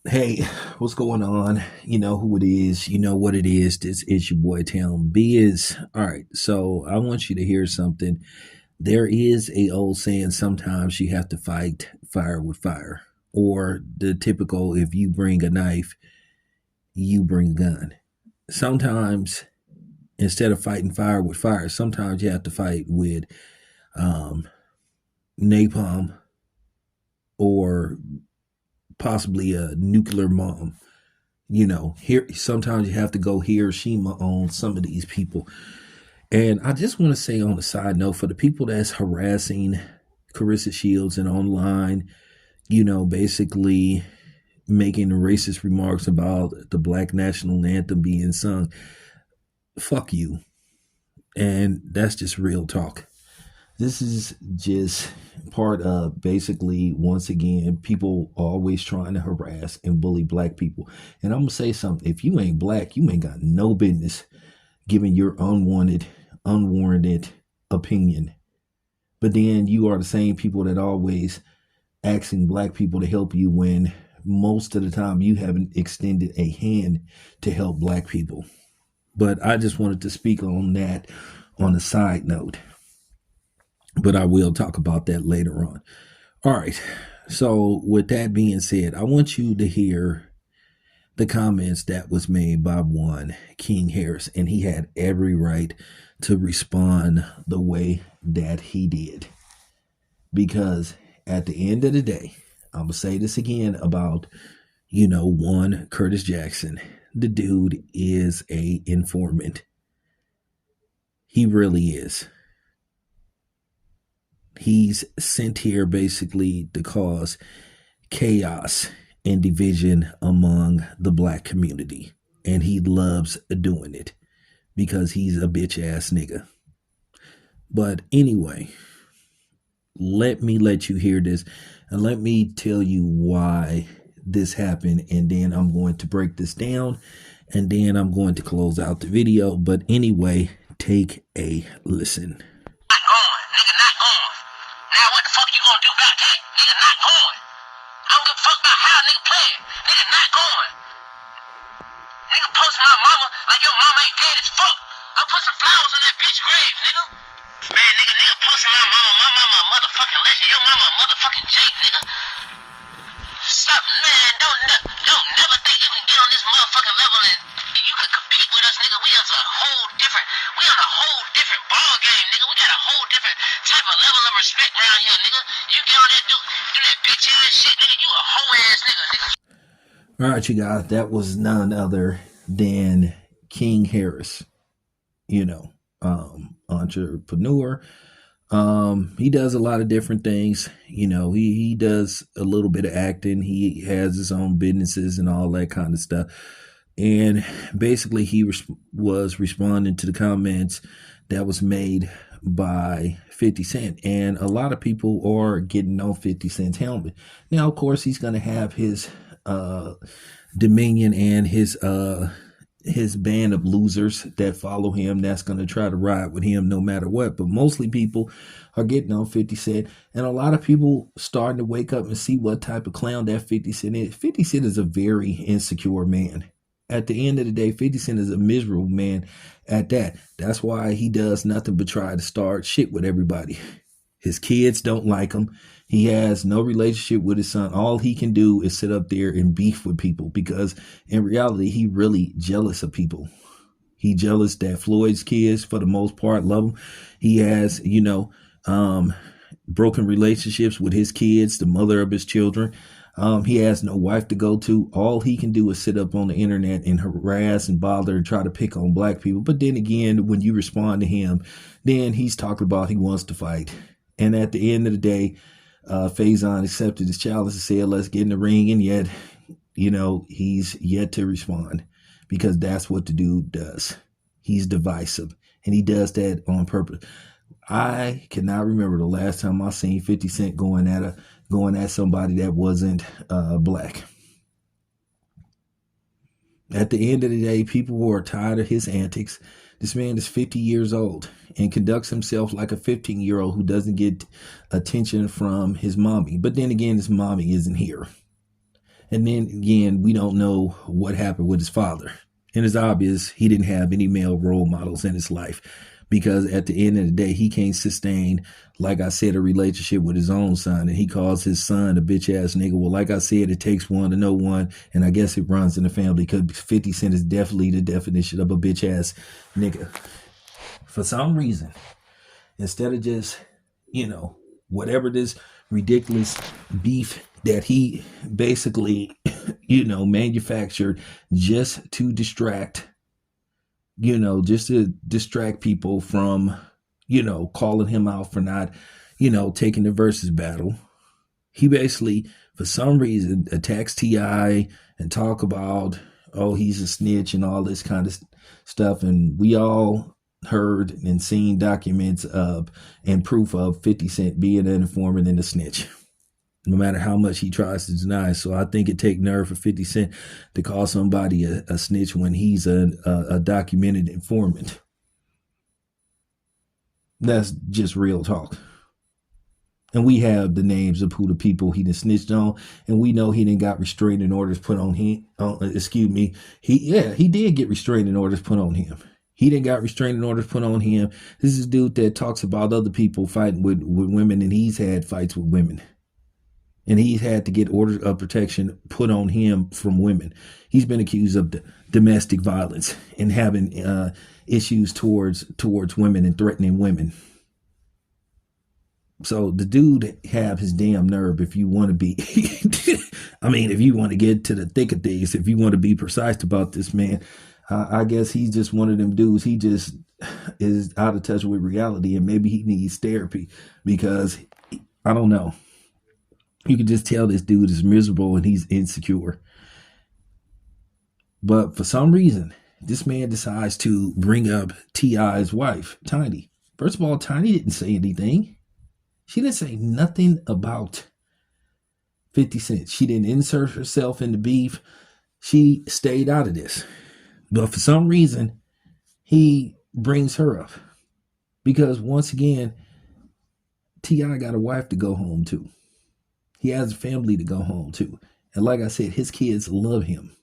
Hey, what's going on? You know who it is. You know what it is. This is your boy Town B is. All right, so I want you to hear something. There is a old saying, sometimes you have to fight fire with fire. Or the typical, if you bring a knife, you bring a gun. Sometimes instead of fighting fire with fire, sometimes you have to fight with um, napalm or possibly a nuclear bomb. Here sometimes you have to go Hiroshima on some of these people. And I just want to say on the side note, for the people that's harassing Carissa Shields and online, basically making racist remarks about the black national anthem being sung, fuck you. And that's just real talk. This is just part of basically, once again, people always trying to harass and bully black people. And I'm gonna say something: if you ain't black, you ain't got no business giving your unwarranted opinion. But then you are the same people that always asking black people to help you when most of the time you haven't extended a hand to help black people. But I just wanted to speak on that on a side note. But I will talk about that later on. All right. So with that being said, I want you to hear the comments that was made by one King Harris, and he had every right to respond the way that he did. Because at the end of the day, I'm gonna say this again about, one Curtis Jackson. The dude is a informant. He really is. He's sent here basically to cause chaos and division among the black community. And he loves doing it because he's a bitch ass nigga. But anyway, let me let you hear this and let me tell you why this happened. And then I'm going to break this down and then I'm going to close out the video. But anyway, take a listen. Not going, nigga, not going. Now what the fuck you gonna do about that? Nigga, not going. I don't give a fuck about how a nigga playing. Nigga, not going. Nigga posting my mama like your mama ain't dead as fuck. Go put some flowers on that bitch grave, nigga. Man, nigga posting my mama a motherfucking legend. Your mama a motherfucking Jake, nigga. Stop, man, don't never think you can get on this motherfucking level and you can compete with us, nigga. We on a whole different ball game, nigga. We got a whole different type of level of respect around here, nigga. You get on that do that bitch ass shit, nigga. You a hoe ass nigga. All right, you guys, that was none other than King Harris, entrepreneur. He does a lot of different things. He does a little bit of acting. He has his own businesses and all that kind of stuff. And basically, he was responding to the comments that was made by 50 Cent. And a lot of people are getting on 50 Cent's helmet. Now, of course, he's going to have his dominion and his band of losers that follow him that's going to try to ride with him no matter what. But mostly people are getting on 50 Cent, and a lot of people starting to wake up and see what type of clown that 50 Cent is. 50 Cent is a very insecure man. At the end of the day, 50 Cent is a miserable man at that. That's why he does nothing but try to start shit with everybody. His kids don't like him. He has no relationship with his son. All he can do is sit up there and beef with people because in reality, he really jealous of people. He jealous that Floyd's kids, for the most part, love him. He has, broken relationships with his kids, the mother of his children. He has no wife to go to. All he can do is sit up on the internet and harass and bother and try to pick on black people. But then again, when you respond to him, then he's talking about he wants to fight. And at the end of the day, Faison accepted his challenge and said, let's get in the ring. And yet, he's yet to respond because that's what the dude does. He's divisive and he does that on purpose. I cannot remember the last time I seen 50 Cent going at somebody that wasn't black. At the end of the day, people were tired of his antics. This man is 50 years old and conducts himself like a 15-year-old who doesn't get attention from his mommy. But then again, his mommy isn't here. And then again, we don't know what happened with his father. And it's obvious he didn't have any male role models in his life because at the end of the day, he can't sustain, like I said, a relationship with his own son. And he calls his son a bitch ass nigga. Well, like I said, it takes one to know one. And I guess it runs in the family because 50 Cent is definitely the definition of a bitch ass nigga. For some reason, instead of just, whatever this ridiculous beef that he basically, manufactured just to distract, just to distract people from, calling him out for not, taking the versus battle. He basically, for some reason, attacks T.I. and talk about, oh, he's a snitch and all this kind of stuff. And we all heard and seen documents of and proof of 50 Cent being an informant and a snitch, no matter how much he tries to deny. So I think it take nerve for 50 Cent to call somebody a snitch when he's a documented informant. That's just real talk. And we have the names of who the people he done snitched on, and we know he didn't got restraining orders put on him. He did get restraining orders put on him. He didn't got restraining orders put on him. This is a dude that talks about other people fighting with women, and he's had fights with women. And he's had to get orders of protection put on him from women. He's been accused of domestic violence and having issues towards women and threatening women. So the dude have his damn nerve if you want to be, if you want to get to the thick of things, if you want to be precise about this man, I guess he's just one of them dudes. He just is out of touch with reality, and maybe he needs therapy because I don't know. You can just tell this dude is miserable and he's insecure. But for some reason, this man decides to bring up T.I.'s wife, Tiny. First of all, Tiny didn't say anything. She didn't say nothing about 50 Cent. She didn't insert herself in the beef. She stayed out of this. But for some reason, he brings her up. Because once again, T.I. got a wife to go home to. He has a family to go home to. And like I said, his kids love him.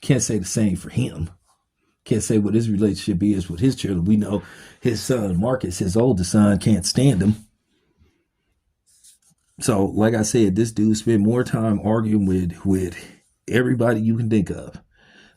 Can't say the same for him. Can't say what his relationship is with his children. We know his son, Marcus, his oldest son, can't stand him. So, like I said, this dude spent more time arguing with everybody you can think of.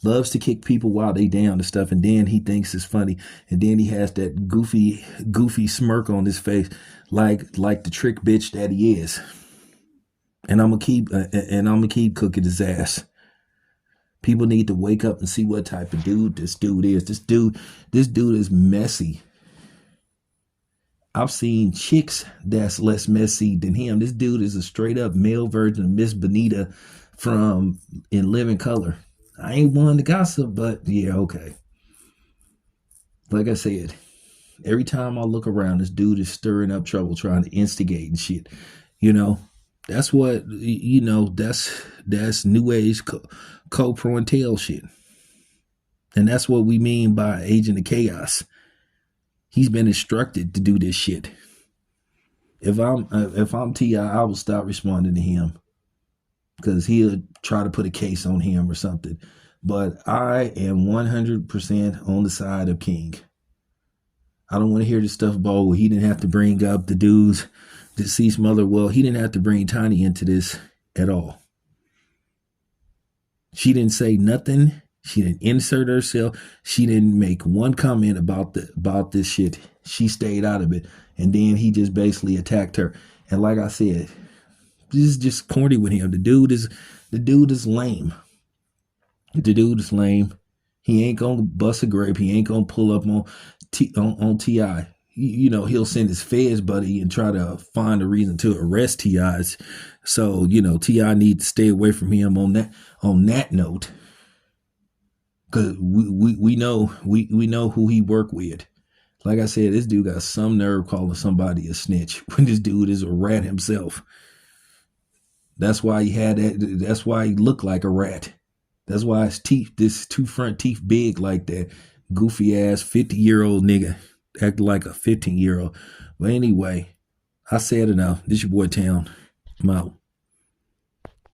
Loves to kick people while they down and stuff, and then he thinks it's funny, and then he has that goofy smirk on his face, like the trick bitch that he is. And I'm gonna keep cooking his ass. People need to wake up and see what type of dude this dude is. This dude is messy. I've seen chicks that's less messy than him. This dude is a straight up male version of Miss Bonita from In Living Color. I ain't one to gossip, but yeah, okay. Like I said, every time I look around, this dude is stirring up trouble, trying to instigate and shit. That's what, that's new age co-pro and tail shit. And that's what we mean by Agent of Chaos. He's been instructed to do this shit. If I'm T.I., I will stop responding to him because he'll try to put a case on him or something. But I am 100% on the side of King. I don't want to hear this stuff about, well, he didn't have to bring up the dude's deceased mother. Well, he didn't have to bring Tiny into this at all. She didn't say nothing. She didn't insert herself. She didn't make one comment about this shit. She stayed out of it. And then he just basically attacked her. And like I said, this is just corny with him. The dude is lame. The dude is lame. He ain't gonna bust a grape. He ain't gonna pull up on T.I. He'll send his feds buddy and try to find a reason to arrest T.I.'s. So, T.I. needs to stay away from him on that note. Cause we know who he worked with. Like I said, this dude got some nerve calling somebody a snitch when this dude is a rat himself. That's why he had that. That's why he looked like a rat. That's why his teeth, this two front teeth big like that. Goofy ass 50-year-old nigga acting like a 15-year-old. But anyway, I said enough. This your boy Town. I'm out.